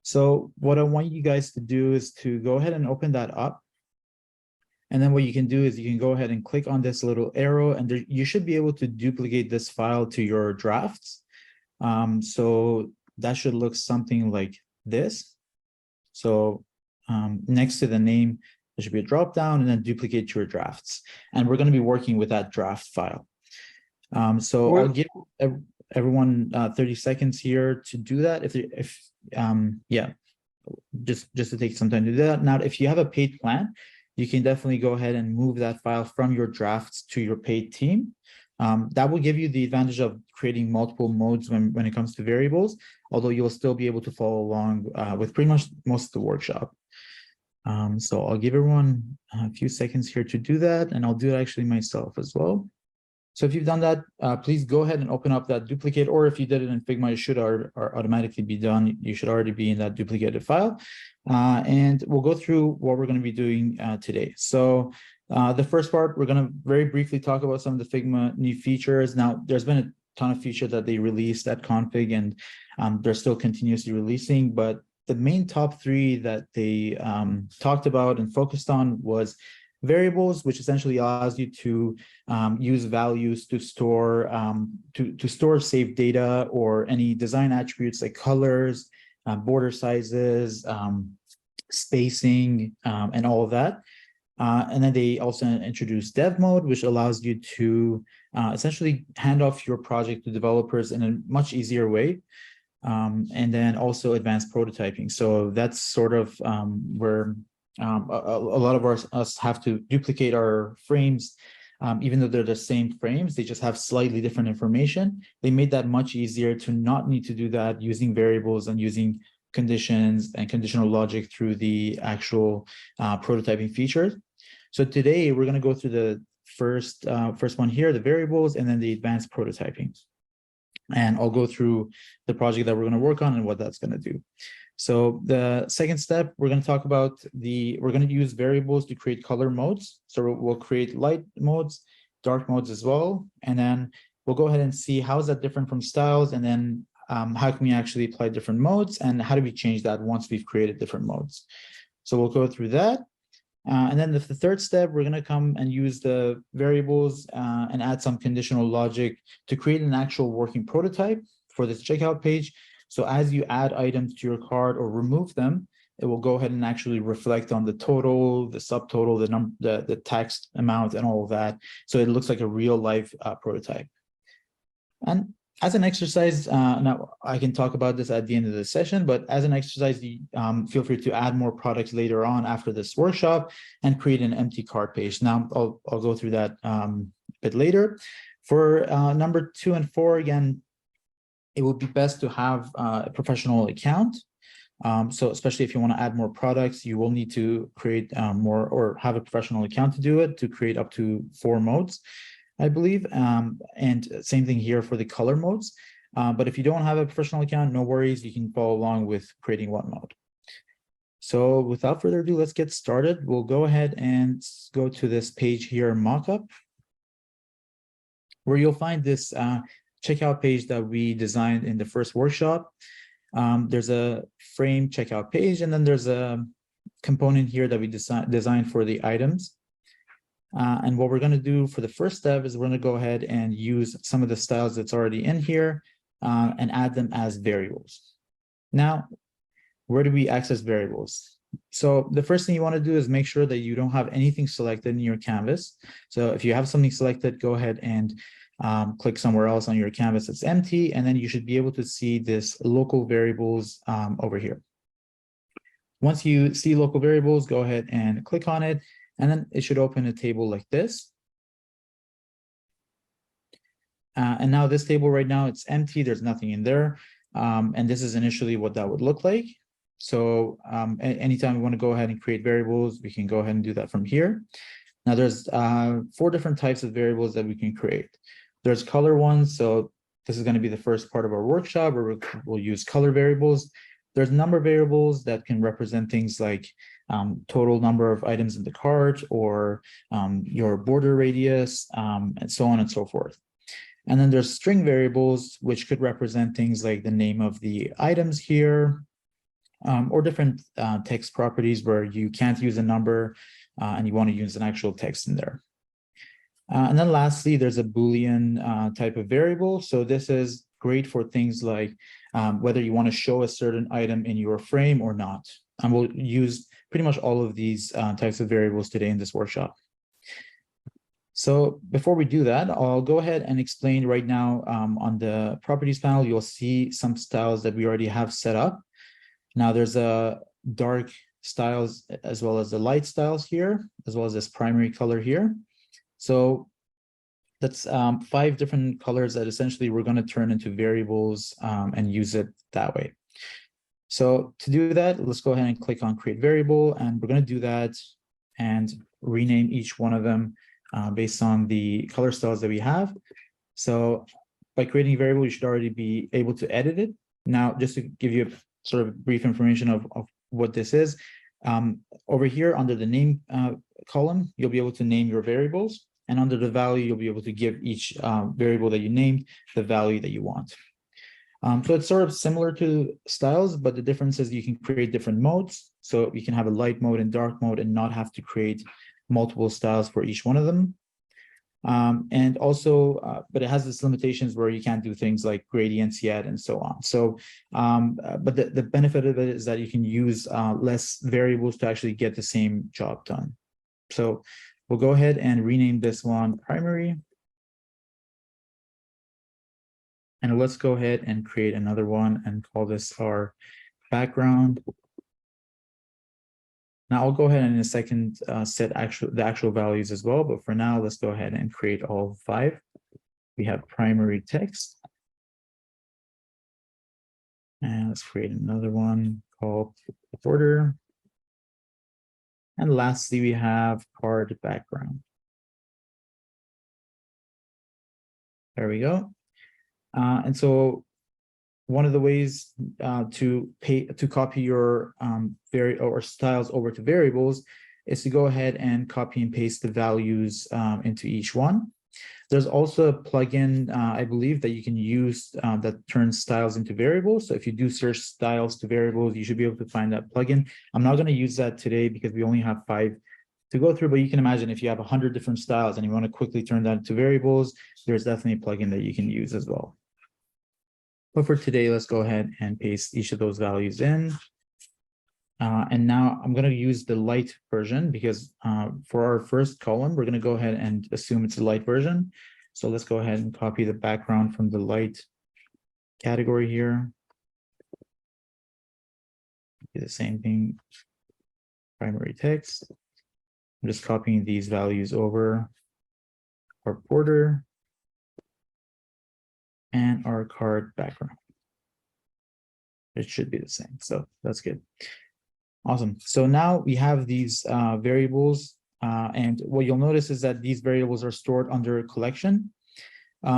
So what I want you guys to do is to go ahead and open that up. And then what you can do is you can go ahead and click on this little arrow, and there, you should be able to duplicate this file to your drafts. So that should look something like this. So next to the name, there should be a drop down and then duplicate your drafts. And we're going to be working with that draft file. So I'll give everyone 30 seconds here to do that. Yeah, just to take some time to do that. Now, if you have a paid plan, you can definitely go ahead and move that file from your drafts to your paid team. That will give you the advantage of creating multiple modes when it comes to variables, although you'll still be able to follow along with pretty much most of the workshop. So I'll give everyone a few seconds here to do that, and I'll do it actually myself as well. So if you've done that, please go ahead and open up that duplicate, or if you did it in Figma, it should automatically be done. You should already be in that duplicated file. And we'll go through what we're going to be doing today. So the first part, we're going to very briefly talk about some of the Figma new features. Now, there's been a ton of features that they released at Config, and they're still continuously releasing. But the main top three that they talked about and focused on was variables, which essentially allows you to use values to store saved data or any design attributes like colors, border sizes, spacing, and all of that. And then they also introduced dev mode, which allows you to essentially hand off your project to developers in a much easier way. And then also advanced prototyping. So that's sort of where a lot of us have to duplicate our frames, even though they're the same frames, they just have slightly different information. They made that much easier to not need to do that using variables and using conditions and conditional logic through the actual prototyping features. So today we're going to go through the first one here, the variables, and then the advanced prototyping. And I'll go through the project that we're going to work on and what that's going to do. So the second step, we're going to talk about we're going to use variables to create color modes. So we'll create light modes, dark modes as well. And then we'll go ahead and see how is that different from styles, and then how can we actually apply different modes, and how do we change that once we've created different modes. So we'll go through that. And then the third step, we're going to come and use the variables and add some conditional logic to create an actual working prototype for this checkout page. So as you add items to your cart or remove them, it will go ahead and actually reflect on the total, the subtotal, the tax amount, and all of that. So it looks like a real life prototype. And as an exercise, now I can talk about this at the end of the session, but as an exercise, feel free to add more products later on after this workshop and create an empty cart page. Now I'll go through that a bit later. For number 2 and 4, again, it would be best to have a professional account. So especially if you want to add more products, you will need to create more, or have a professional account to do it, to create up to 4 modes, I believe. And same thing here for the color modes. But if you don't have a professional account, no worries, you can follow along with creating one mode. So without further ado, let's get started. We'll go ahead and go to this page here, mockup, where you'll find this checkout page that we designed in the first workshop. There's a frame checkout page, and then there's a component here that we designed for the items. And what we're going to do for the first step is we're going to go ahead and use some of the styles that's already in here and add them as variables. Now, where do we access variables? So the first thing you want to do is make sure that you don't have anything selected in your canvas. So if you have something selected, go ahead and click somewhere else on your canvas that's empty, and then you should be able to see this local variables over here. Once you see local variables, go ahead and click on it, and then it should open a table like this. And now this table right now, it's empty, there's nothing in there. And this is initially what that would look like. So anytime we want to go ahead and create variables, we can go ahead and do that from here. Now there's 4 different types of variables that we can create. There's color ones. So this is going to be the first part of our workshop where we'll use color variables. There's number variables that can represent things like total number of items in the cart, or your border radius, and so on and so forth. And then there's string variables, which could represent things like the name of the items here, or different text properties where you can't use a number and you want to use an actual text in there. And then lastly, there's a Boolean type of variable. So this is great for things like whether you want to show a certain item in your frame or not. And we'll use pretty much all of these types of variables today in this workshop. So before we do that, I'll go ahead and explain right now on the properties panel, you'll see some styles that we already have set up. Now there's a dark styles as well as the light styles here, as well as this primary color here. So that's 5 different colors that essentially we're going to turn into variables and use it that way. So to do that, let's go ahead and click on create variable, and we're going to do that and rename each one of them based on the color styles that we have. So by creating a variable, you should already be able to edit it. Now, just to give you a sort of brief information of what this is, over here under the name column, you'll be able to name your variables. And under the value, you'll be able to give each variable that you named the value that you want. So it's sort of similar to styles, but the difference is you can create different modes. So you can have a light mode and dark mode and not have to create multiple styles for each one of them. And also, but it has its limitations where you can't do things like gradients yet and so on. So, but the benefit of it is that you can use less variables to actually get the same job done. So we'll go ahead and rename this one primary. And let's go ahead and create another one and call this our background. Now I'll go ahead and in a second set the actual values as well, but for now, let's go ahead and create all 5. We have primary text. And let's create another one called border. And lastly, we have card background. There we go. And so one of the ways to copy your styles over to variables is to go ahead and copy and paste the values into each one. There's also a plugin, I believe, that you can use that turns styles into variables. So if you do search styles to variables, you should be able to find that plugin. I'm not going to use that today because we only have 5 to go through, but you can imagine if you have 100 different styles and you want to quickly turn that into variables, there's definitely a plugin that you can use as well. But for today, let's go ahead and paste each of those values in. And now I'm going to use the light version because for our first column, we're going to go ahead and assume it's a light version. So let's go ahead and copy the background from the light category here. Do the same thing, primary text. I'm just copying these values over our border and our card background. It should be the same, so that's good. Awesome. So now we have these variables, and what you'll notice is that these variables are stored under a collection.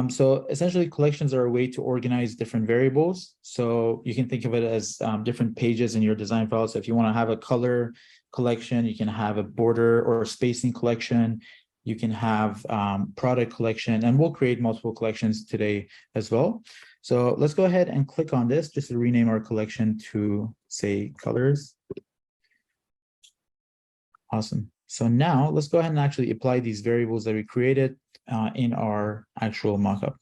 So essentially, collections are a way to organize different variables. So you can think of it as different pages in your design file. So if you want to have a color collection, you can have a border or a spacing collection. You can have product collection, and we'll create multiple collections today as well. So let's go ahead and click on this just to rename our collection to, say, colors. Awesome. So now let's go ahead and actually apply these variables that we created in our actual mockup.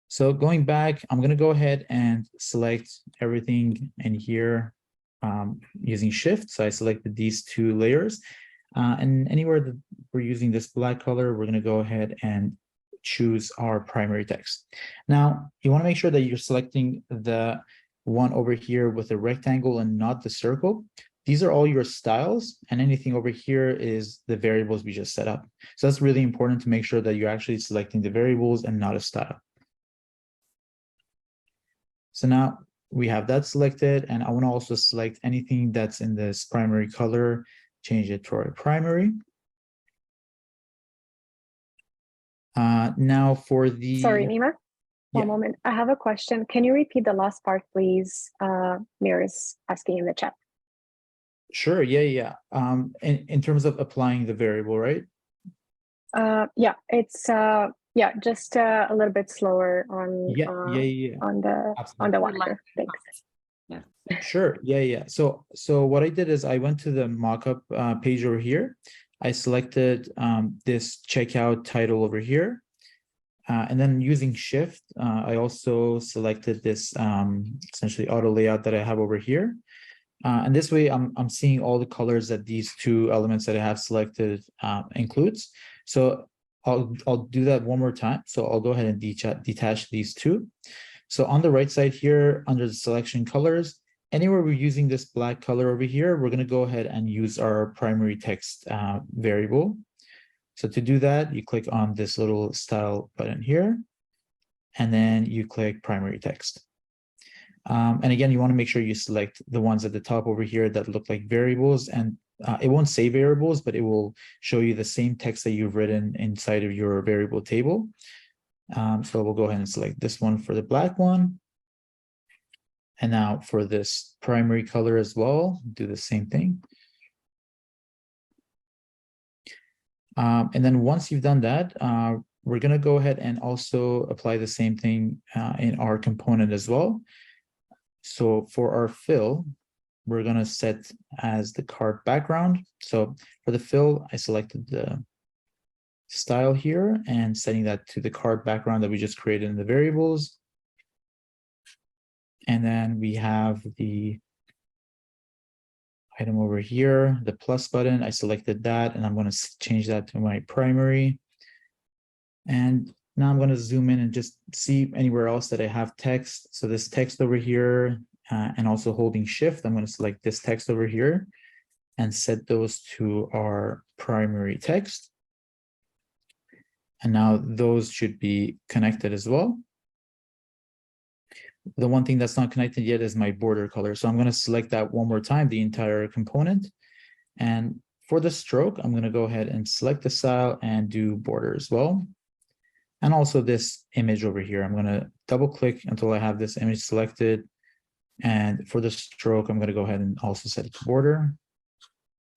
So going back, I'm going to go ahead and select everything in here using Shift. So I selected these 2 layers. And anywhere that we're using this black color, we're going to go ahead and choose our primary text. Now, you want to make sure that you're selecting the one over here with the rectangle and not the circle. These are all your styles, and anything over here is the variables we just set up. So that's really important to make sure that you're actually selecting the variables and not a style. So now we have that selected, and I want to also select anything that's in this primary color, change it to our primary. Now for the... Sorry, Nima, one moment. I have a question. Can you repeat the last part, please? Mir is asking in the chat. Sure, yeah. In terms of applying the variable, right? Yeah, it's just a little bit slower on on the walker. Thanks. Yeah. Sure. Yeah. So what I did is I went to the mockup page over here. I selected this checkout title over here. And then using Shift, I also selected this essentially auto layout that I have over here. And this way I'm seeing all the colors that these two elements that I have selected includes. So I'll do that one more time. So I'll go ahead and detach these two. So on the right side here, under the selection colors, anywhere we're using this black color over here, we're going to go ahead and use our primary text variable. So to do that, you click on this little style button here, and then you click primary text. And again, you want to make sure you select the ones at the top over here that look like variables, and it won't say variables, but it will show you the same text that you've written inside of your variable table. So we'll go ahead and select this one for the black one. And now for this primary color as well, do the same thing. And then once you've done that, we're going to go ahead and also apply the same thing in our component as well. So for our fill, we're going to set as the card background. So for the fill, I selected the style here and setting that to the card background that we just created in the variables. And then we have the item over here, the plus button. I selected that, and I'm going to change that to my primary. And now I'm going to zoom in and just see anywhere else that I have text. So this text over here, and also holding Shift, I'm going to select this text over here and set those to our primary text. And now those should be connected as well. The one thing that's not connected yet is my border color. So I'm going to select that one more time, the entire component. And for the stroke, I'm going to go ahead and select the style and do border as well. And also this image over here, I'm going to double click until I have this image selected. And for the stroke, I'm going to go ahead and also set it to border.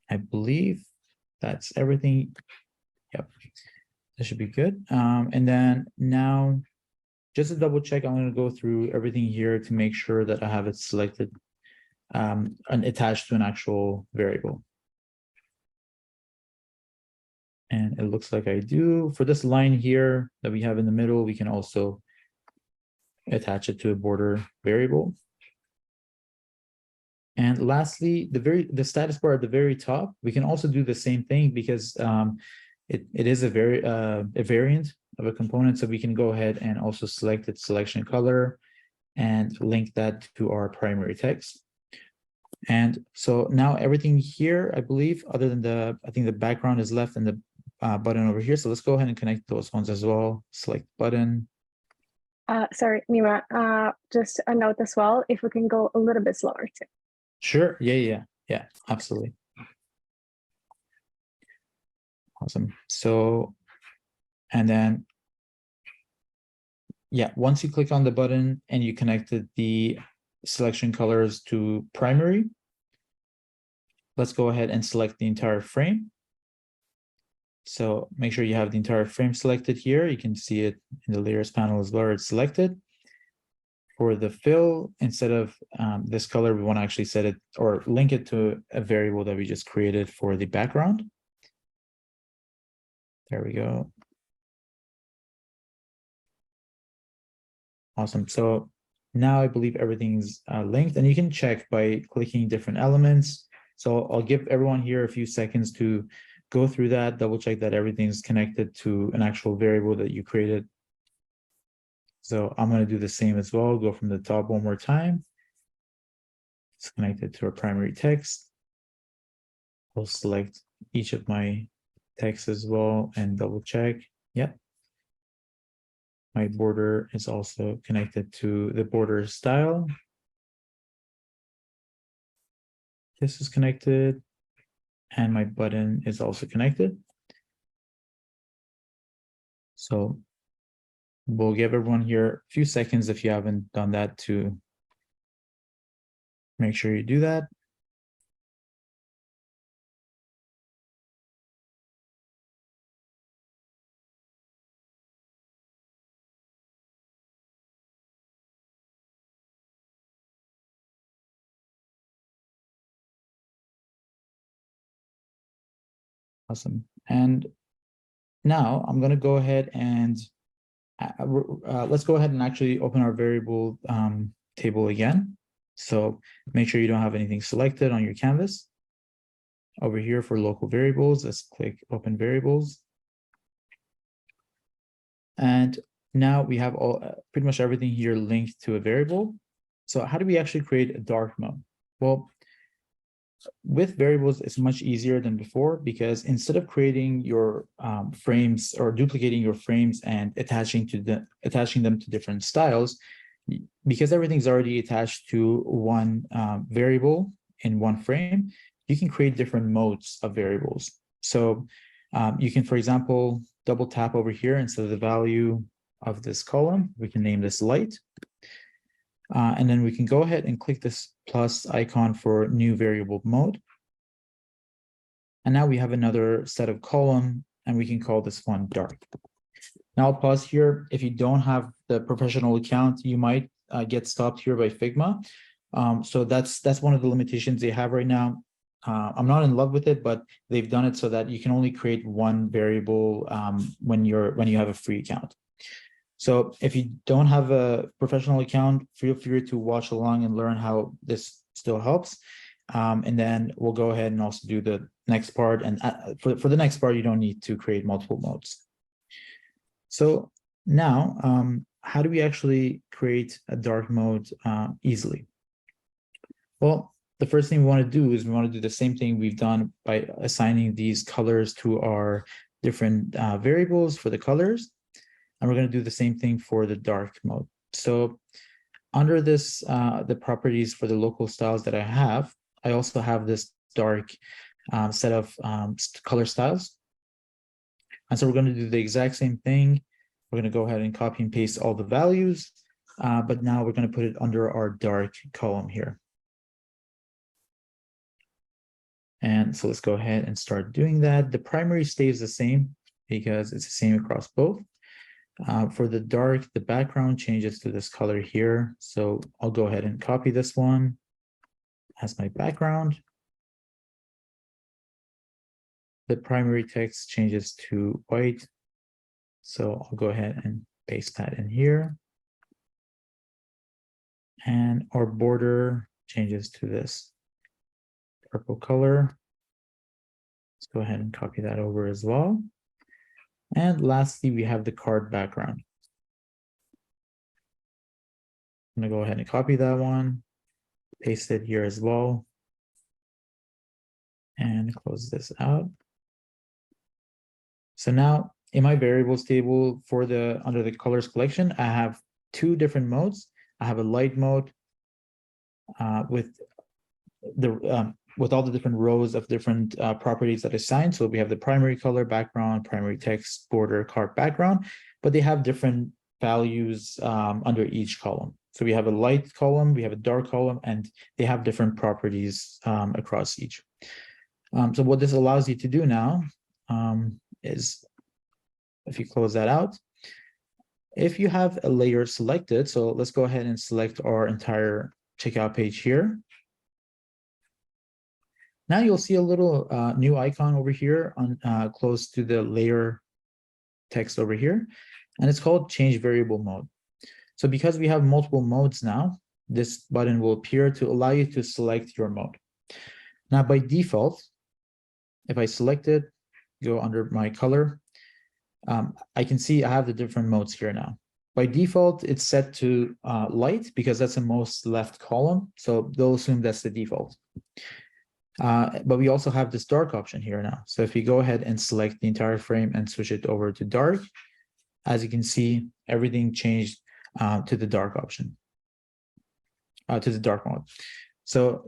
I believe that's everything. Yep, that should be good. And then now, just to double check, I'm going to go through everything here to make sure that I have it selected and attached to an actual variable. And it looks like I do. For this line here that we have in the middle, we can also attach it to a border variable. And lastly, the status bar at the very top, we can also do the same thing because it is a variant of a component. So we can go ahead and also select its selection color and link that to our primary text. And so now everything here, I believe, other than I think the background is left and the button over here. So let's go ahead and connect those ones as well. Select button. Sorry, Mima, just a note as well, if we can go a little bit slower too. Sure. Yeah, absolutely. Awesome. So, and then, yeah, once you click on the button and you connected the selection colors to primary, let's go ahead and select the entire frame. So make sure you have the entire frame selected here. You can see it in the layers panel as well. It's selected. For the fill, instead of this color, we want to actually set it or link it to a variable that we just created for the background. There we go. Awesome. So now I believe everything's linked, and you can check by clicking different elements. So I'll give everyone here a few seconds to go through that, double check that everything's connected to an actual variable that you created. So I'm going to do the same as well. Go from the top one more time. It's connected to our primary text. I'll select each of my texts as well and double check. Yep. My border is also connected to the border style. This is connected, and my button is also connected. So we'll give everyone here a few seconds if you haven't done that to make sure you do that. Awesome. And now I'm going to go ahead and let's go ahead and actually open our variable table again. So make sure you don't have anything selected on your canvas. Over here for local variables, let's click open variables. And now we have all pretty much everything here linked to a variable. So how do we actually create a dark mode? Well, with variables, it's much easier than before, because instead of creating your frames or duplicating your frames and attaching them to different styles, because everything's already attached to one variable in one frame, you can create different modes of variables. So you can, for example, double tap over here instead of the value of this column. We can name this light. And then we can go ahead and click this plus icon for new variable mode. And now we have another set of column, and we can call this one dark. Now I'll pause here. If you don't have the professional account, you might get stopped here by Figma. So that's one of the limitations they have right now. I'm not in love with it, but they've done it so that you can only create one variable when you have a free account. So if you don't have a professional account, feel free to watch along and learn how this still helps. And then we'll go ahead and also do the next part. And for the next part, you don't need to create multiple modes. So now, how do we actually create a dark mode easily? Well, the first thing we want to do is we want to do the same thing we've done by assigning these colors to our different variables for the colors. And we're going to do the same thing for the dark mode. So under this, the properties for the local styles that I have, I also have this dark set of color styles. And so we're going to do the exact same thing. We're going to go ahead and copy and paste all the values, but now we're going to put it under our dark column here. And so let's go ahead and start doing that. The primary stays the same because it's the same across both. For the dark, the background changes to this color here. So I'll go ahead and copy this one as my background. The primary text changes to white. So I'll go ahead and paste that in here. And our border changes to this purple color. Let's go ahead and copy that over as well. And lastly, we have the card background. I'm going to go ahead and copy that one, paste it here as well, and close this out. So now in my variables table for under the colors collection, I have two different modes. I have a light mode with all the different rows of different properties that I assigned. So we have the primary color, background, primary text, border, card background, but they have different values under each column. So we have a light column, we have a dark column, and they have different properties across each. So what this allows you to do now is, if you close that out, if you have a layer selected, so let's go ahead and select our entire checkout page here. Now you'll see a little new icon over here on close to the layer text over here, and it's called change variable mode. So because we have multiple modes now, this button will appear to allow you to select your mode. Now by default, if I select it, go under my color, I can see I have the different modes here now. By default, it's set to light because that's the most left column. So they'll assume that's the default. But we also have this dark option here now. So if you go ahead and select the entire frame and switch it over to dark, as you can see, everything changed to the dark option, to the dark mode. So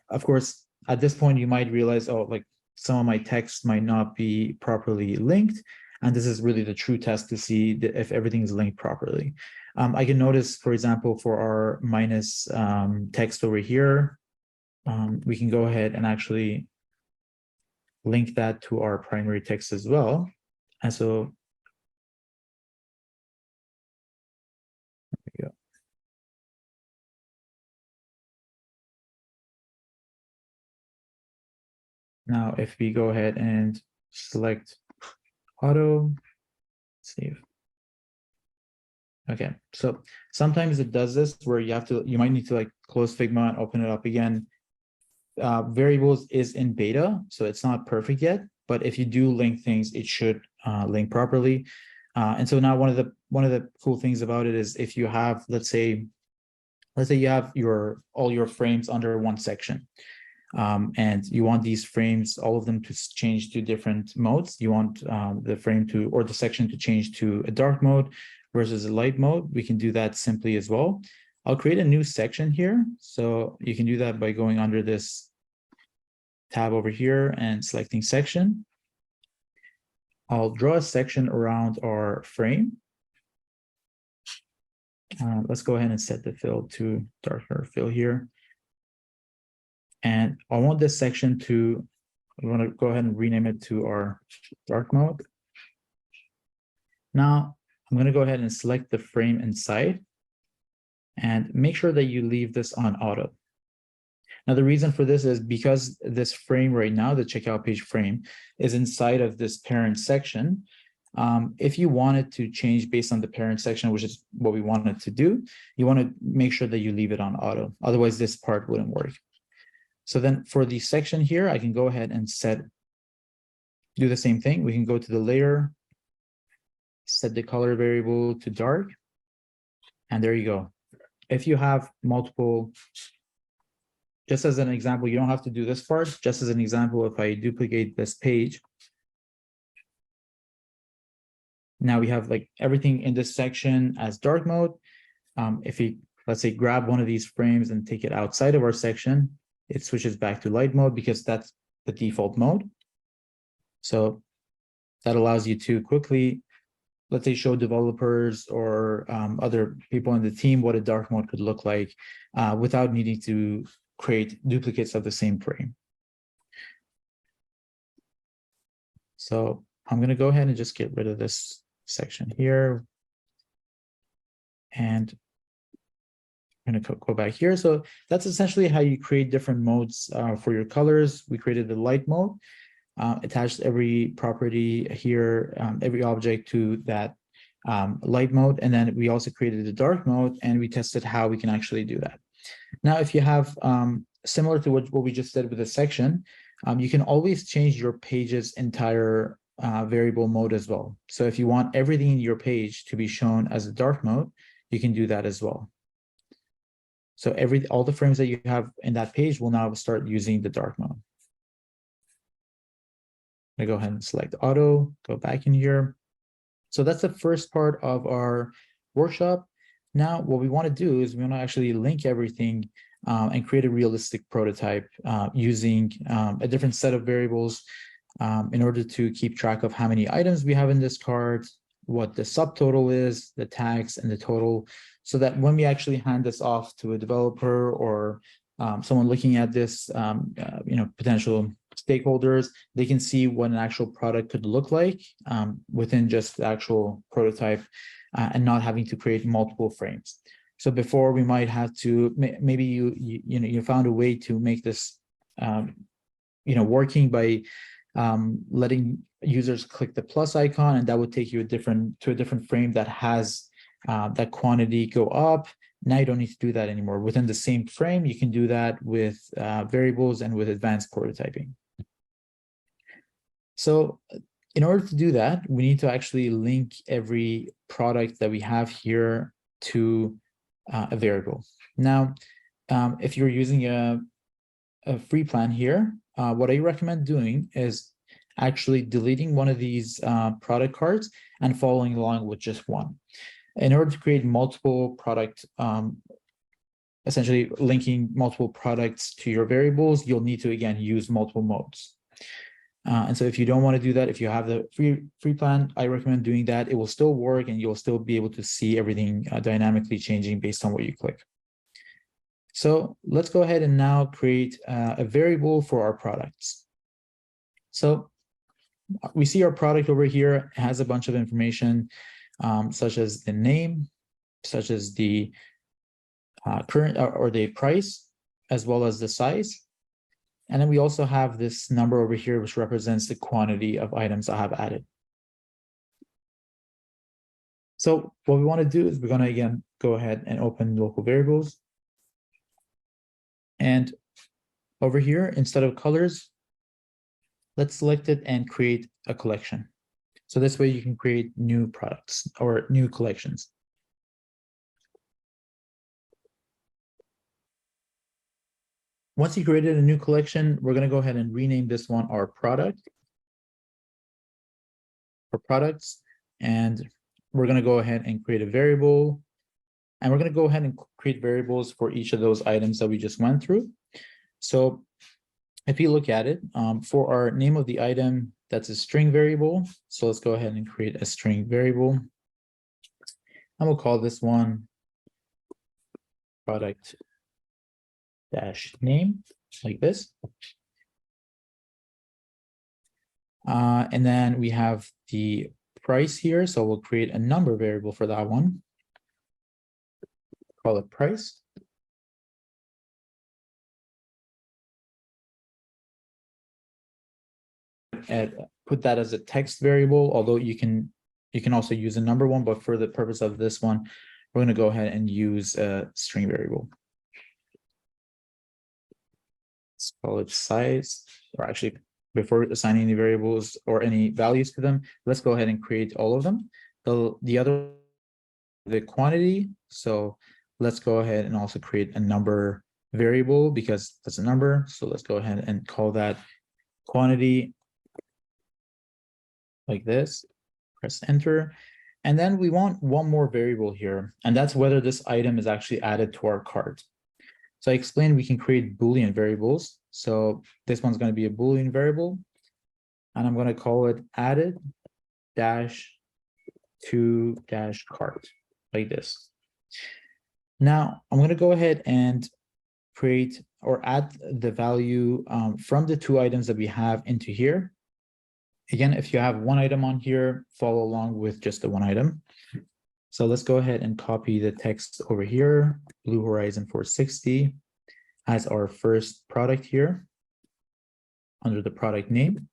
of course, at this point, you might realize, oh, like some of my text might not be properly linked. And this is really the true test to see if everything is linked properly. I can notice, for example, for our minus text over here, we can go ahead and actually link that to our primary text as well. And so there we go. Now, if we go ahead and select auto, save. Okay, so sometimes it does this where you might need to like close Figma and open it up again. Variables is in beta, so it's not perfect yet, but if you do link things, it should link properly. And so now one of the cool things about it is if you have, let's say you have all your frames under one section, and you want these frames, all of them to change to different modes. You want the frame or the section to change to a dark mode versus a light mode. We can do that simply as well. I'll create a new section here. So you can do that by going under this tab over here and selecting section. I'll draw a section around our frame. Let's go ahead and set the fill to darker fill here. And I want this section I want to go ahead and rename it to our dark mode. Now, I'm going to go ahead and select the frame inside and make sure that you leave this on auto. Now, the reason for this is because this frame right now, the checkout page frame, is inside of this parent section. If you wanted to change based on the parent section, which is what we wanted to do, you want to make sure that you leave it on auto. Otherwise, this part wouldn't work. So then for the section here, I can go ahead and do the same thing. We can go to the layer, set the color variable to dark, and there you go. If you have multiple, just as an example, you don't have to do this part. Just as an example, if I duplicate this page, now we have like everything in this section as dark mode. If we, let's say, grab one of these frames and take it outside of our section, it switches back to light mode because that's the default mode. So that allows you to quickly, let's say, show developers or other people in the team what a dark mode could look like without needing to create duplicates of the same frame. So I'm going to go ahead and just get rid of this section here. And I'm going to go back here. So that's essentially how you create different modes for your colors. We created the light mode, attached every property here, every object to that light mode. And then we also created the dark mode, and we tested how we can actually do that. Now, if you have, similar to what we just did with the section, you can always change your page's entire variable mode as well. So if you want everything in your page to be shown as a dark mode, you can do that as well. So all the frames that you have in that page will now start using the dark mode. I'm gonna go ahead and select auto, go back in here. So that's the first part of our workshop. Now, what we want to do is we want to actually link everything and create a realistic prototype using a different set of variables in order to keep track of how many items we have in this cart, what the subtotal is, the tags, and the total, so that when we actually hand this off to a developer or someone looking at this, potential stakeholders, they can see what an actual product could look like within just the actual prototype and not having to create multiple frames. So before, we might have to, maybe you found a way to make this working by letting users click the plus icon, and that would take you to a different frame that has that quantity go up. Now you don't need to do that anymore. Within the same frame, you can do that with variables and with advanced prototyping. So in order to do that, we need to actually link every product that we have here to a variable. Now, if you're using a free plan here, what I recommend doing is actually deleting one of these product cards and following along with just one. In order to create multiple product, essentially linking multiple products to your variables, you'll need to, again, use multiple modes. And so if you don't want to do that, if you have the free plan, I recommend doing that. It will still work, and you'll still be able to see everything dynamically changing based on what you click. So let's go ahead and now create a variable for our products. So we see our product over here has a bunch of information, such as the name, such as the current or the price, as well as the size. And then we also have this number over here, which represents the quantity of items I have added. So what we want to do is we're going to, again, go ahead and open local variables. And over here, instead of colors, let's select it and create a collection. So this way you can create new products or new collections. Once you created a new collection, we're going to go ahead and rename this one our product or products. And we're going to go ahead and create a variable. And we're going to go ahead and create variables for each of those items that we just went through. So if you look at it, for our name of the item, that's a string variable. So let's go ahead and create a string variable. And we'll call this one product dash name, like this. And then we have the price here. So we'll create a number variable for that one. Call it price. And put that as a text variable, although you can also use a number one, but for the purpose of this one, we're going to go ahead and use a string variable. Let's call it size, or actually, before assigning any variables or any values to them, let's go ahead and create all of them. The quantity. So let's go ahead and also create a number variable because that's a number. So let's go ahead and call that quantity, like this. Press enter. And then we want one more variable here, and that's whether this item is actually added to our cart. So I explained we can create Boolean variables. So this one's going to be a Boolean variable, and I'm going to call it added dash to dash cart, like this. Now I'm going to go ahead and create or add the value from the two items that we have into here. Again, if you have one item on here, follow along with just the one item. So let's go ahead and copy the text over here, Blue Horizon 460, as our first product here under the product name.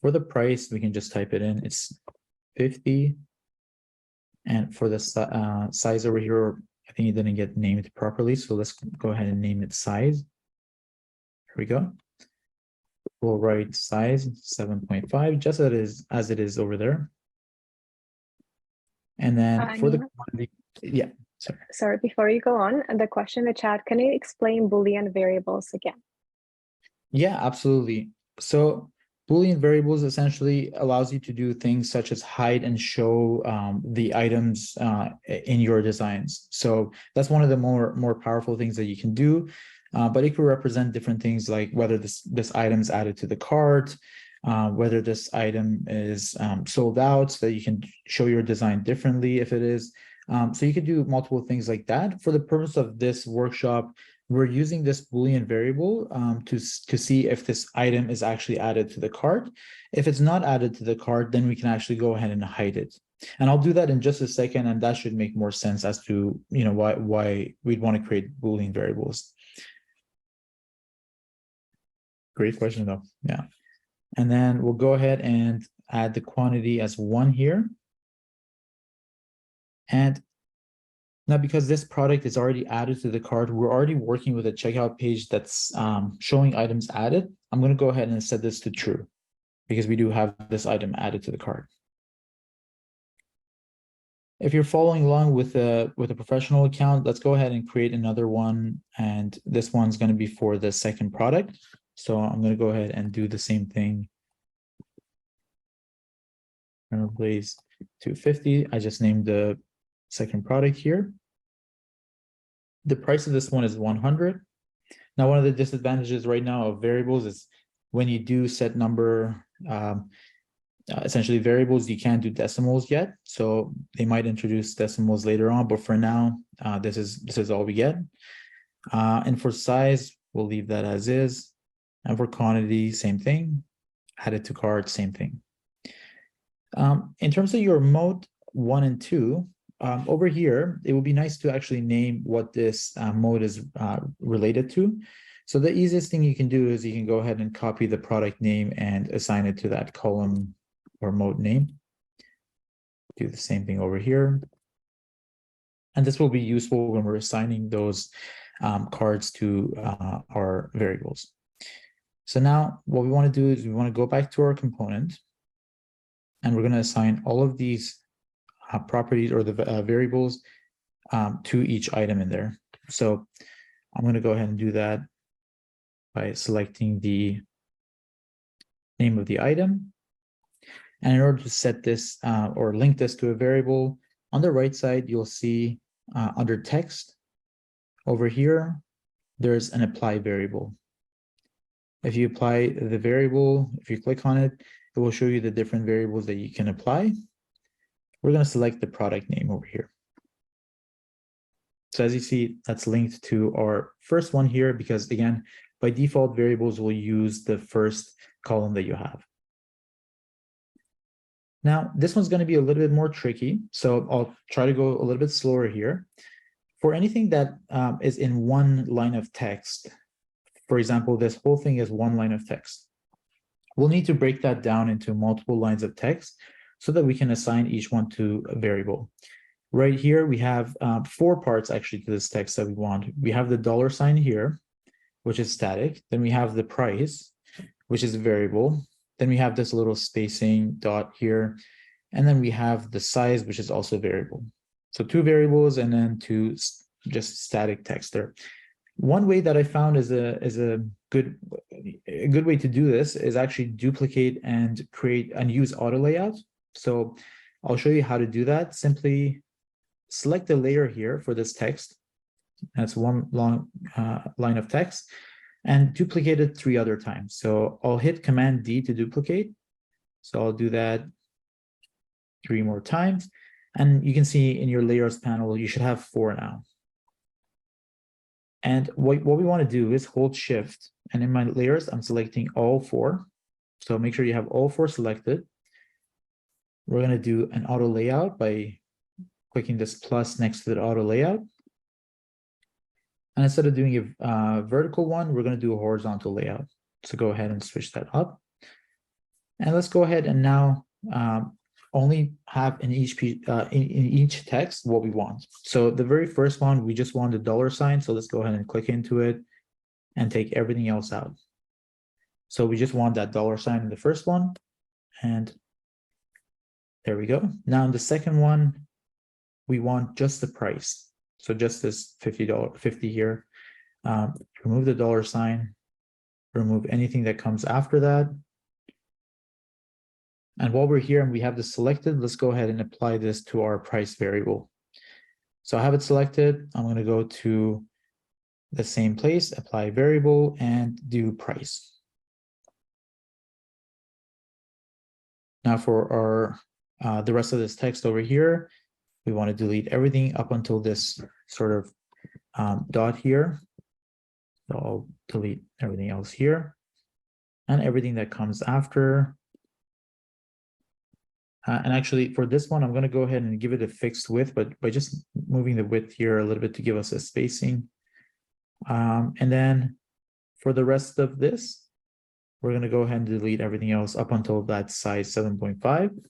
For the price, we can just type it in. It's 50. And for the size over here, I think it didn't get named properly. So let's go ahead and name it size. Here we go. We'll write size 7.5, just as it is over there. And then for the quantity, yeah, sorry. Sorry, before you go on, the question in the chat, can you explain Boolean variables again? Yeah, absolutely. So Boolean variables essentially allows you to do things such as hide and show the items in your designs. So that's one of the more powerful things that you can do. But it could represent different things like whether this item is added to the cart, whether this item is sold out, so that you can show your design differently if it is. So you could do multiple things like that. For the purpose of this workshop, we're using this Boolean variable to see if this item is actually added to the cart. If it's not added to the cart, then we can actually go ahead and hide it. And I'll do that in just a second, and that should make more sense as to why we'd want to create Boolean variables. Great question though. Yeah. And then we'll go ahead and add the quantity as 1 here. And now, because this product is already added to the cart, we're already working with a checkout page that's showing items added. I'm going to go ahead and set this to true because we do have this item added to the cart. If you're following along with a professional account, let's go ahead and create another one. And this one's going to be for the second product. So I'm going to go ahead and do the same thing. I'm going to replace 250. I just named the second product here. The price of this one is 100. Now, one of the disadvantages right now of variables is when you do set number, essentially variables, you can't do decimals yet. So they might introduce decimals later on, but for now, this is all we get. And for size, we'll leave that as is. And for quantity, same thing. Added to cart, same thing. In terms of your mode 1 and 2, over here, it would be nice to actually name what this mode is related to. So the easiest thing you can do is you can go ahead and copy the product name and assign it to that column or mode name. Do the same thing over here. And this will be useful when we're assigning those cards to our variables. So now what we want to do is we want to go back to our component, and we're going to assign all of these properties or the variables to each item in there. So I'm going to go ahead and do that by selecting the name of the item. And in order to set this or link this to a variable, on the right side, you'll see under text over here, there's an apply variable. If you apply the variable, if you click on it, it will show you the different variables that you can apply. We're going to select the product name over here. So as you see, that's linked to our first one here, because again, by default, variables will use the first column that you have. Now, this one's going to be a little bit more tricky, so I'll try to go a little bit slower here. For anything that is in one line of text, for example, this whole thing is one line of text. We'll need to break that down into multiple lines of text so that we can assign each one to a variable. Right here, we have 4 parts actually to this text that we want. We have the $sign here, which is static. Then we have the price, which is a variable. Then we have this little spacing dot here. And then we have the size, which is also a variable. So 2 variables and then 2 just static text there. One way that I found is a good way to do this is actually duplicate and create and use auto layout. So I'll show you how to do that. Simply select the layer here for this text. That's one long line of text, and duplicate it 3 other times. So I'll hit Command D to duplicate. So I'll do that 3 more times. And you can see in your layers panel, you should have 4 now. And what we want to do is hold Shift. And in my layers, I'm selecting all 4. So make sure you have all 4 selected. We're going to do an auto layout by clicking this plus next to the auto layout. And instead of doing a vertical one, we're going to do a horizontal layout. So go ahead and switch that up. And let's go ahead and now only have in each text what we want. So the very first one, we just want the $sign. So let's go ahead and click into it and take everything else out. So we just want that $sign in the first one. And there we go. Now in the second one, we want just the price. So just this $50 here. Remove the $sign, remove anything that comes after that. And while we're here and we have this selected, let's go ahead and apply this to our price variable. So I have it selected. I'm going to go to the same place, apply variable, and do price. Now for our the rest of this text over here, we want to delete everything up until this sort of dot here. So I'll delete everything else here and everything that comes after. And actually for this one, I'm going to go ahead and give it a fixed width, but by just moving the width here a little bit to give us a spacing. And then for the rest of this, we're going to go ahead and delete everything else up until that size 7.5.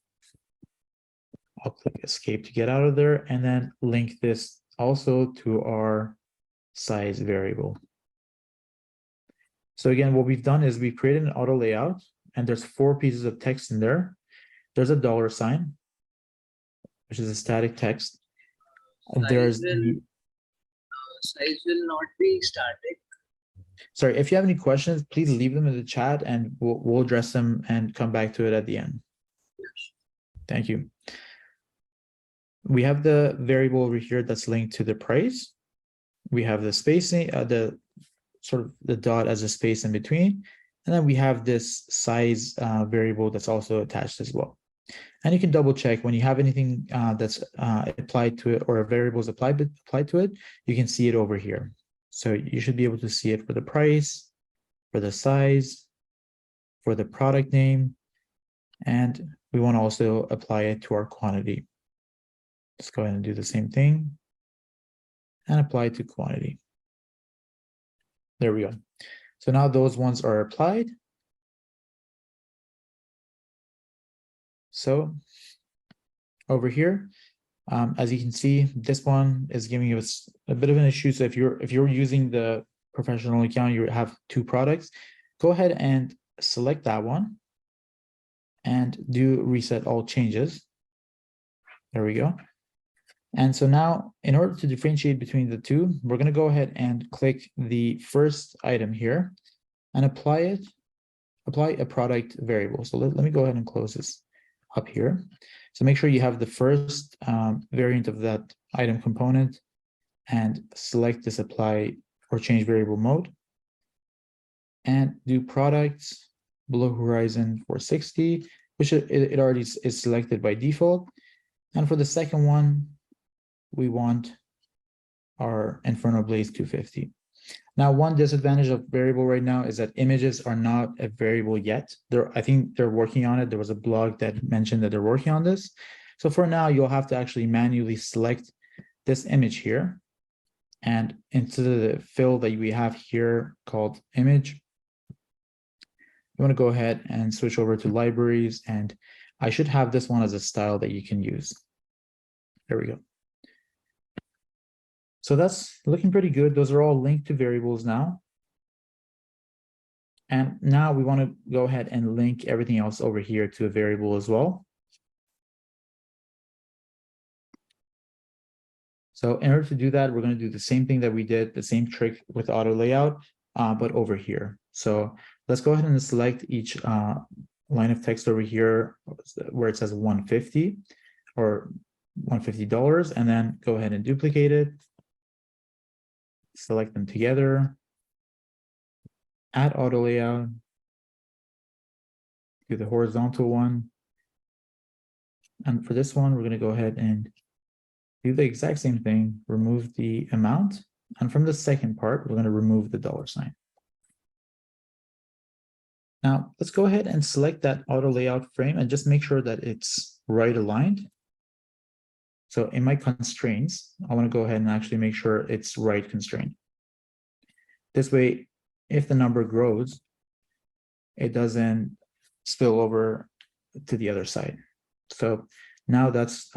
I'll click escape to get out of there and then link this also to our size variable. So again, what we've done is we've created an auto layout and there's 4 pieces of text in there. There's a $sign, which is a static text. And there's the size will not be static. Sorry, if you have any questions, please leave them in the chat and we'll address them and come back to it at the end. Yes. Thank you. We have the variable over here that's linked to the price. We have the spacing, the sort of the dot as a space in between. And then we have this size variable that's also attached as well. And you can double check when you have anything that's applied to it or a variable is applied to it, you can see it over here. So you should be able to see it for the price, for the size, for the product name, and we want to also apply it to our quantity. Let's go ahead and do the same thing and apply it to quantity. There we go. So now those ones are applied. So over here, as you can see, this one is giving us a bit of an issue. So if you're using the professional account, you have two products, go ahead and select that one and do reset all changes. There we go. And so now, in order to differentiate between the two, we're going to go ahead and click the first item here and apply a product variable. So let me go ahead and close this up here. So make sure you have the first variant of that item component and select this apply or change variable mode and do products below horizon 460, which it already is selected by default. And for the second one, we want our Inferno Blaze 250. Now, one disadvantage of variable right now is that images are not a variable yet. I think they're working on it. There was a blog that mentioned that they're working on this. So for now, you'll have to actually manually select this image here. And into the fill that we have here called image, you want to go ahead and switch over to libraries. And I should have this one as a style that you can use. There we go. So that's looking pretty good. Those are all linked to variables now. And now we want to go ahead and link everything else over here to a variable as well. So in order to do that, we're going to do the same thing that we did, the same trick with auto layout, but over here. So let's go ahead and select each line of text over here where it says 150 or $150, and then go ahead and duplicate it. Select them together, add auto layout, do the horizontal one. And for this one, we're going to go ahead and do the exact same thing, remove the amount. And from the second part, we're going to remove the $sign. Now, let's go ahead and select that auto layout frame and just make sure that it's right aligned. So in my constraints, I want to go ahead and actually make sure it's right constraint. This way, if the number grows, it doesn't spill over to the other side. So now that's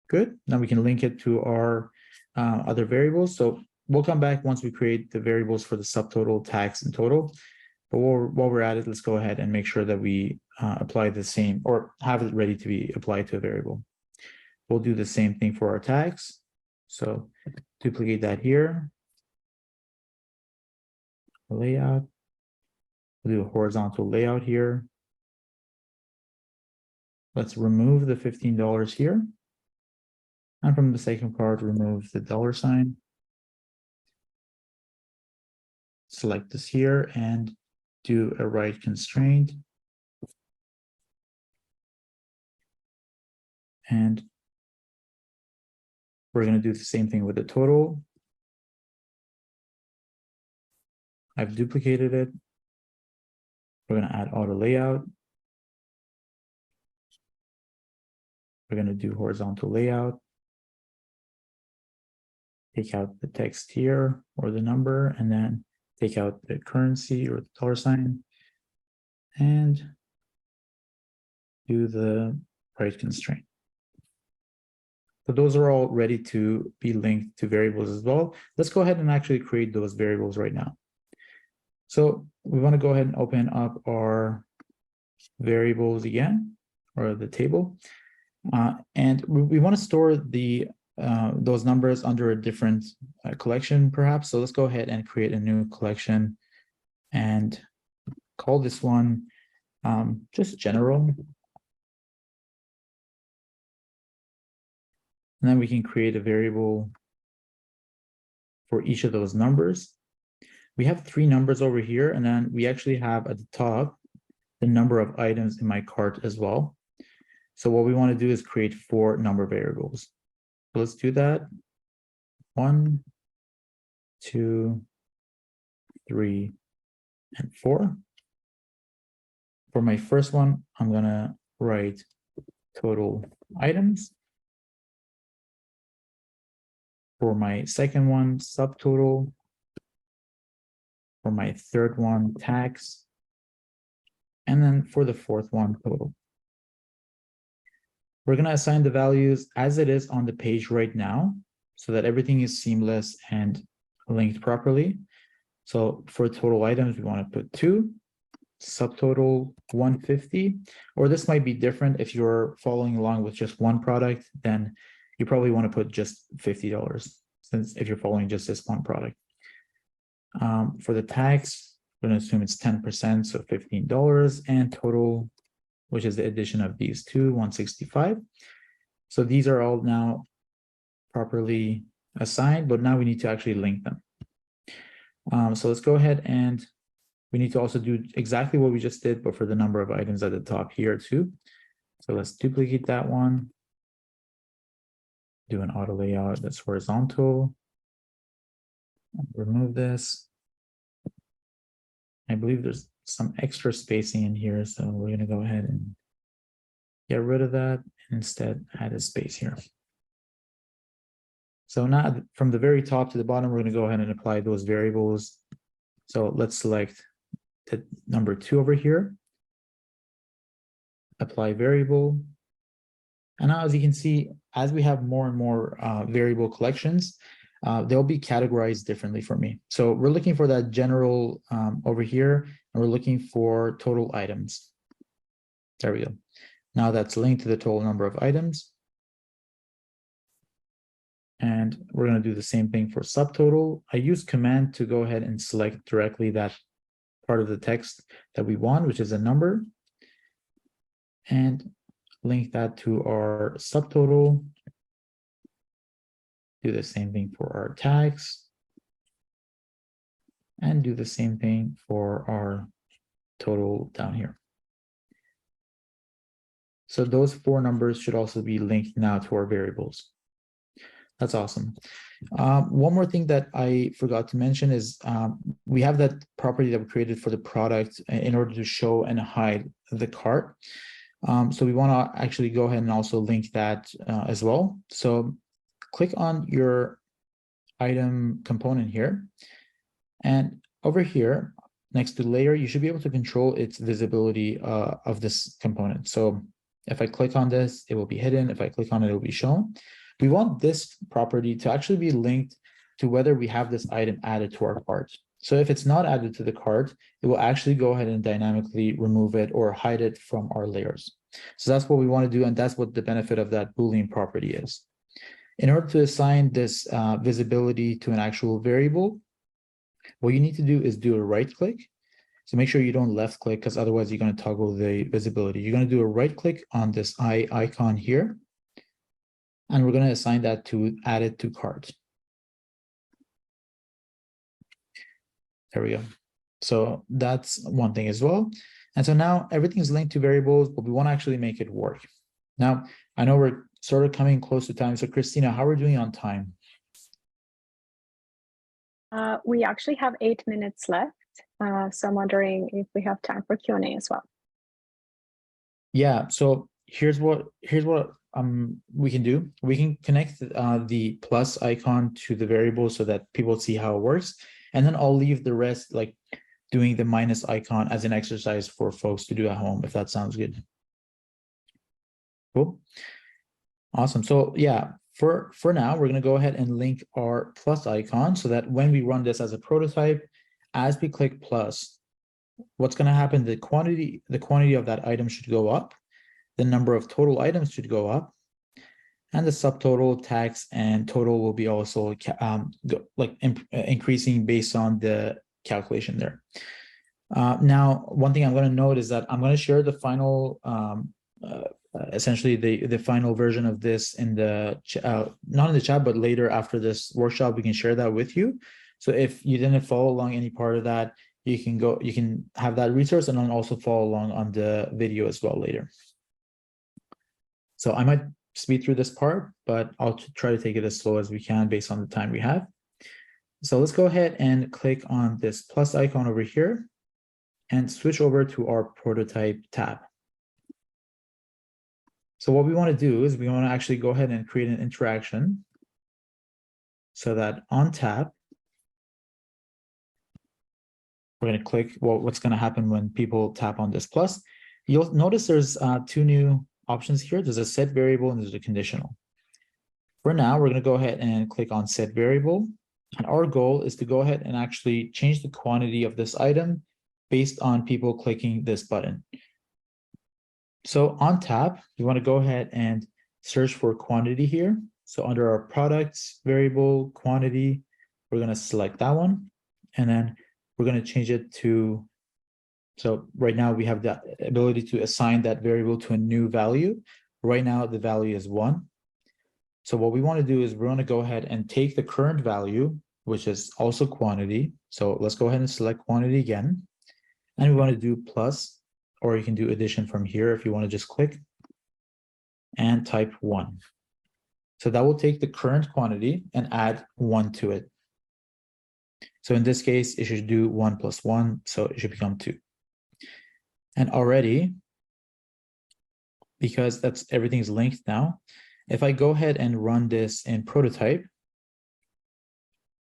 good. Now we can link it to our other variables. So we'll come back once we create the variables for the subtotal, tax, and total. But while we're at it, let's go ahead and make sure that we apply the same or have it ready to be applied to a variable. We'll do the same thing for our tax. So duplicate that here. Layout. We'll do a horizontal layout here. Let's remove the $15 here. And from the second part, remove the $sign. Select this here and do a right constraint. And we're going to do the same thing with the total. I've duplicated it. We're going to add auto layout. We're going to do horizontal layout. Take out the text here or the number, and then take out the currency or the $sign and do the right constraint. So those are all ready to be linked to variables as well. Let's go ahead and actually create those variables right now. So we want to go ahead and open up our variables again, or the table. And we want to store those numbers under a different collection, perhaps. So let's go ahead and create a new collection and call this one just general. And then we can create a variable for each of those numbers. We have 3 numbers over here, and then we actually have at the top the number of items in my cart as well. So what we want to do is create 4 number variables. So let's do that. 1, 2, 3, and 4. For my first one, I'm going to write total items. For my second one, subtotal. For my third one, tax. And then for the fourth one, total. We're going to assign the values as it is on the page right now so that everything is seamless and linked properly. So for total items, we want to put 2, subtotal 150, or this might be different if you're following along with just one product, then you probably want to put just $50 since if you're following just this one product. For the tax, we're going to assume it's 10%, so $15, and total, which is the addition of these two, 165. So these are all now properly assigned, but now we need to actually link them. So let's go ahead and we need to also do exactly what we just did, but for the number of items at the top here too. So let's duplicate that one. Do an auto layout that's horizontal. Remove this. I believe there's some extra spacing in here, so we're going to go ahead and get rid of that and instead add a space here. So now from the very top to the bottom, we're going to go ahead and apply those variables. So let's select the number 2 over here, apply variable. And now as you can see, as we have more and more variable collections, they'll be categorized differently for me. So we're looking for that general over here, and we're looking for total items. There we go. Now that's linked to the total number of items. And we're going to do the same thing for subtotal. I use command to go ahead and select directly that part of the text that we want, which is a number, and link that to our subtotal. Do the same thing for our tags, and do the same thing for our total down here. So those 4 numbers should also be linked now to our variables. That's awesome. One more thing that I forgot to mention is we have that property that we created for the product in order to show and hide the cart. So we want to actually go ahead and also link that as well. So click on your item component here. And over here, next to layer, you should be able to control its visibility of this component. So if I click on this, it will be hidden. If I click on it, it will be shown. We want this property to actually be linked to whether we have this item added to our cart. So if it's not added to the cart, it will actually go ahead and dynamically remove it or hide it from our layers. So that's what we want to do, and that's what the benefit of that Boolean property is. In order to assign this visibility to an actual variable, what you need to do is do a right click. So make sure you don't left click, because otherwise you're going to toggle the visibility. You're going to do a right click on this eye icon here. And we're going to assign that to add it to cart. There we go. So that's one thing as well. And so now everything's linked to variables, but we want to actually make it work. Now, I know we're sort of coming close to time. So Christina, how are we doing on time? We actually have 8 minutes left. So I'm wondering if we have time for Q&A as well. Yeah, so here's what we can do. We can connect the plus icon to the variable so that people see how it works. And then I'll leave the rest, like doing the minus icon, as an exercise for folks to do at home, if that sounds good. Cool. Awesome. So yeah, for now, we're going to go ahead and link our plus icon so that when we run this as a prototype, as we click plus, what's going to happen, the quantity of that item should go up. The number of total items should go up, and the subtotal, tax, and total will be also increasing based on the calculation there. Now, one thing I'm going to note is that I'm going to share the final, essentially the final version of this in the not in the chat, but later after this workshop, we can share that with you. So if you didn't follow along any part of that, you can have that resource and then also follow along on the video as well later. So I might speed through this part, but I'll try to take it as slow as we can based on the time we have. So let's go ahead and click on this plus icon over here and switch over to our prototype tab. So what we want to do is we want to actually go ahead and create an interaction so that on tab, we're going to click, well, what's going to happen when people tap on this plus. You'll notice there's two new options here. There's a set variable and there's a conditional. For now, we're going to go ahead and click on set variable. And our goal is to go ahead and actually change the quantity of this item based on people clicking this button. So on tap, we want to go ahead and search for quantity here. So under our products variable quantity, we're going to select that one. And then we're going to change it to, so right now we have the ability to assign that variable to a new value. Right now the value is 1. So what we want to do is we're going to go ahead and take the current value, which is also quantity. So let's go ahead and select quantity again. And we want to do plus, or you can do addition from here if you want to just click and type 1. So that will take the current quantity and add 1 to it. So in this case, it should do 1 plus 1, so it should become 2. And already, because that's everything's linked now, if I go ahead and run this in prototype,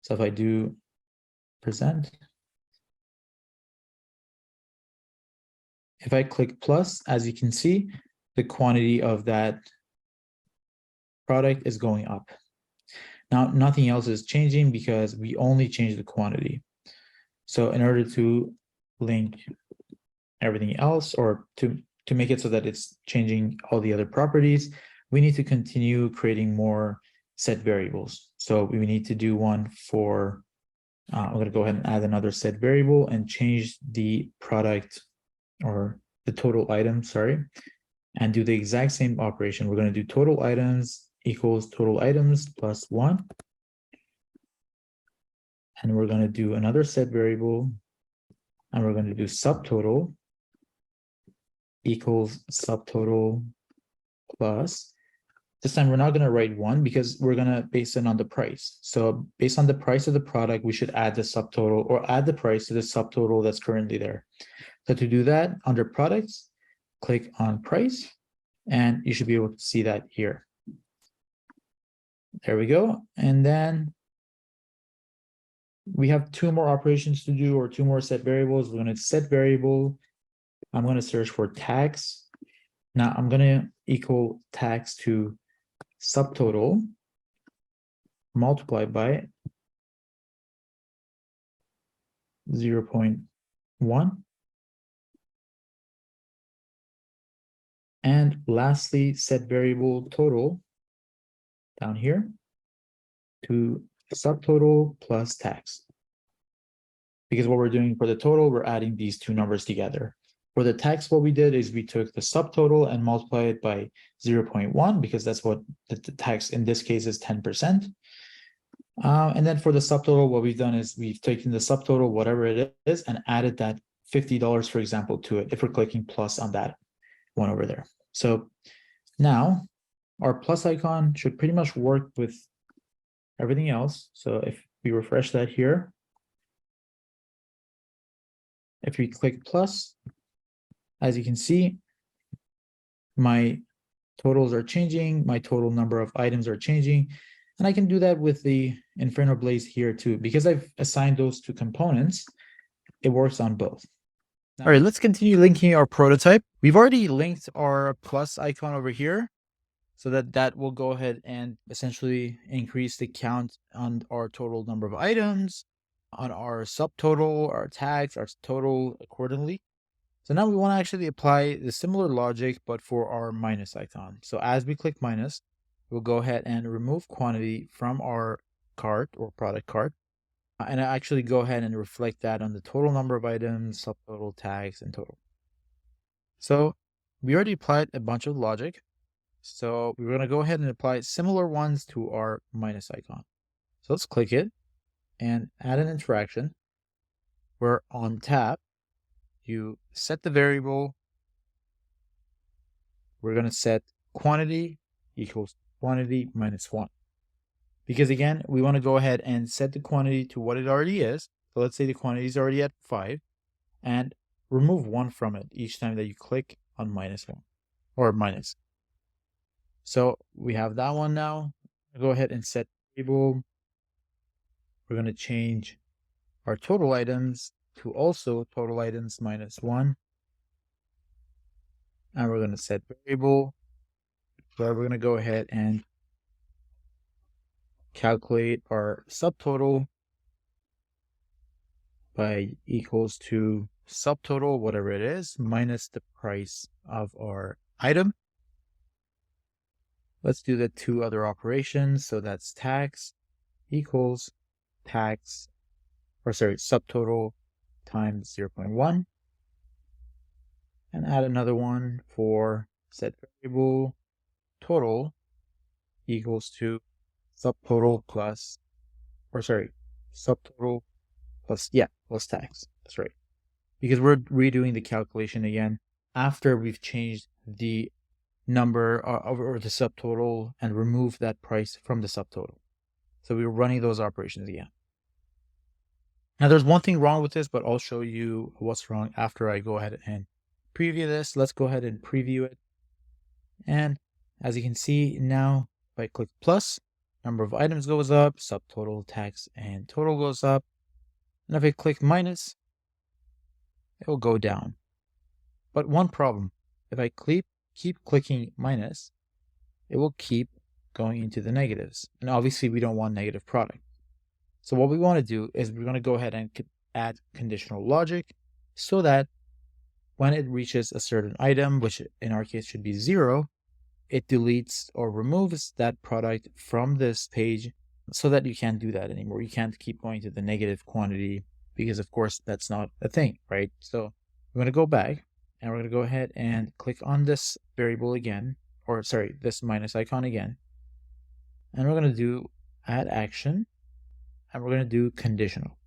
so if I do present, if I click plus, as you can see, the quantity of that product is going up. Now, nothing else is changing because we only changed the quantity. So in order to link everything else, or to make it so that it's changing all the other properties, we need to continue creating more set variables. So we need to do one for, I'm going to go ahead and add another set variable and change the product, or the total item, sorry, and do the exact same operation. We're going to do total items equals total items plus 1. And we're going to do another set variable, and we're going to do subtotal equals subtotal plus. This time we're not going to write 1 because we're going to base it on the price. So based on the price of the product, we should add the subtotal, or add the price to the subtotal that's currently there. So to do that, under products, click on price, and you should be able to see that here. There we go. And then we have 2 more operations to do, or 2 more set variables. We're going to set variable. I'm going to search for tax. Now I'm going to equal tax to subtotal multiplied by 0.1. And lastly, set variable total down here to subtotal plus tax. Because what we're doing for the total, we're adding these 2 numbers together. For the tax, what we did is we took the subtotal and multiplied it by 0.1, because that's what the tax in this case is 10%. And then for the subtotal, what we've done is we've taken the subtotal, whatever it is, and added that $50, for example, to it, if we're clicking plus on that one over there. So now our plus icon should pretty much work with everything else. So if we refresh that here, if we click plus, as you can see, my totals are changing, my total number of items are changing, and I can do that with the Inferno Blaze here too. Because I've assigned those 2 components, it works on both. All right, let's continue linking our prototype. We've already linked our plus icon over here, so that will go ahead and essentially increase the count on our total number of items, on our subtotal, our tags, our total accordingly. So now we want to actually apply the similar logic, but for our minus icon. So as we click minus, we'll go ahead and remove quantity from our cart or product cart, and actually go ahead and reflect that on the total number of items, subtotal, tags, and total. So we already applied a bunch of logic. So we're going to go ahead and apply similar ones to our minus icon. So let's click it and add an interaction where on tap, you set the variable. We're going to set quantity equals quantity minus 1. Because again, we want to go ahead and set the quantity to what it already is. So let's say the quantity is already at 5, and remove 1 from it each time that you click on minus 1 or minus. So we have that one now. Go ahead and set table. We're going to change our total items to also total items minus 1. And we're going to set variable where we're going to go ahead and calculate our subtotal by equals to subtotal, whatever it is, minus the price of our item. Let's do the two other operations. So that's tax equals tax, subtotal times 0.1. And add another one for set variable total equals to subtotal plus, subtotal plus tax. That's right. Because we're redoing the calculation again after we've changed the number or the subtotal and removed that price from the subtotal. So we're running those operations again. Now there's one thing wrong with this, but I'll show you what's wrong after I go ahead and preview this. Let's go ahead and preview it. And as you can see now, if I click plus, number of items goes up, subtotal, tax, and total goes up. And if I click minus, it will go down. But one problem, if I keep clicking minus, it will keep going into the negatives. And obviously we don't want negative product. So what we want to do is we're going to go ahead and add conditional logic so that when it reaches a certain item, which in our case should be 0, it deletes or removes that product from this page so that you can't do that anymore. You can't keep going to the negative quantity because of course that's not a thing, right? So we're going to go back and we're going to go ahead and click on this variable again, this minus icon again. And we're going to do add action and we're going to do conditional.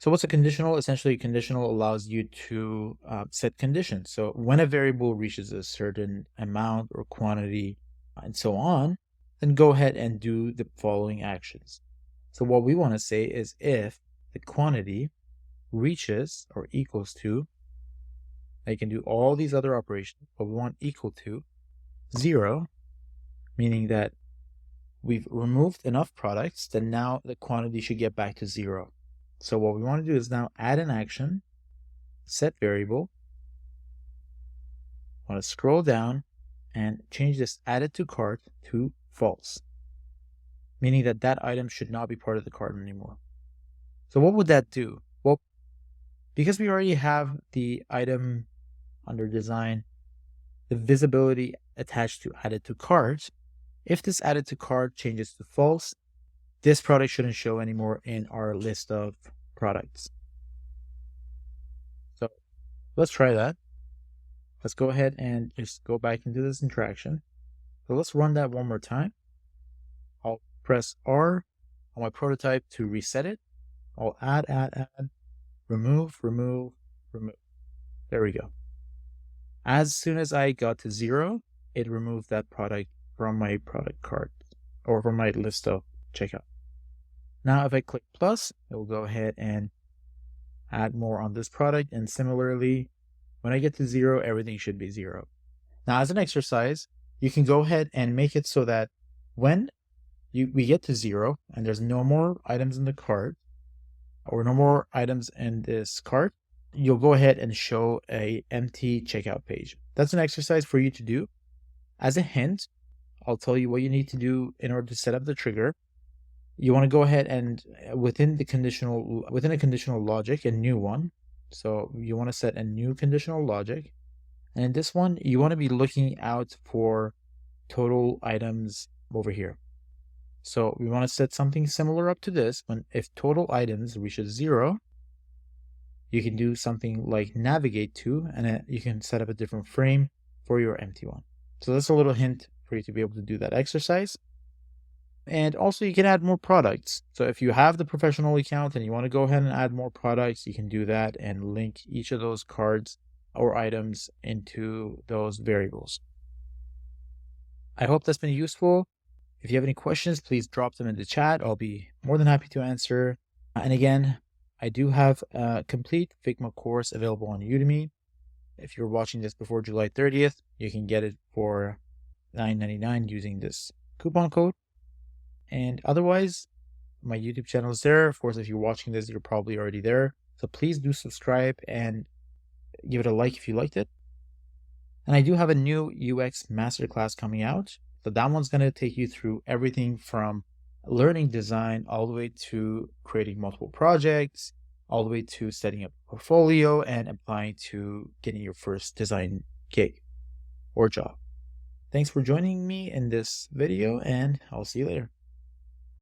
So what's a conditional? Essentially, conditional allows you to set conditions. So when a variable reaches a certain amount or quantity and so on, then go ahead and do the following actions. So what we want to say is if the quantity reaches or equals to, I can do all these other operations, but we want equal to 0, meaning that we've removed enough products that now the quantity should get back to 0. So what we want to do is now add an action, set variable. I want to scroll down and change this added to cart to false, meaning that that item should not be part of the cart anymore. So what would that do? Well, because we already have the item under design, the visibility attached to added to cart, if this added to cart changes to false, this product shouldn't show anymore in our list of products. So let's try that. Let's go ahead and just go back into this interaction. So let's run that one more time. I'll press R on my prototype to reset it. I'll add, remove. There we go. As soon as I got to 0, it removed that product from my product cart or from my list of checkout. Now if I click plus, it will go ahead and add more on this product. And similarly, when I get to 0, everything should be 0. Now as an exercise, you can go ahead and make it so that when we get to 0 and there's no more items in the cart or no more items in this cart, you'll go ahead and show a empty checkout page. That's an exercise for you to do. As a hint, I'll tell you what you need to do in order to set up the trigger. You want to go ahead and within a conditional logic, a new one. So you want to set a new conditional logic. And in this one, you want to be looking out for total items over here. So we want to set something similar up to this. If total items reaches 0, you can do something like navigate to, and then you can set up a different frame for your empty one. So that's a little hint for you to be able to do that exercise. And also you can add more products. So if you have the professional account and you want to go ahead and add more products, you can do that and link each of those cards or items into those variables. I hope that's been useful. If you have any questions, please drop them in the chat. I'll be more than happy to answer. And again, I do have a complete Figma course available on Udemy. If you're watching this before July 30th, you can get it for $9.99 using this coupon code. And otherwise, My YouTube channel is there. Of course, if you're watching this, you're probably already there. So please do subscribe and give it a like if you liked it. And I do have a new UX masterclass coming out. So that one's going to take you through everything from learning design all the way to creating multiple projects, all the way to setting up a portfolio and applying to getting your first design gig or job. Thanks for joining me in this video, and I'll see you later.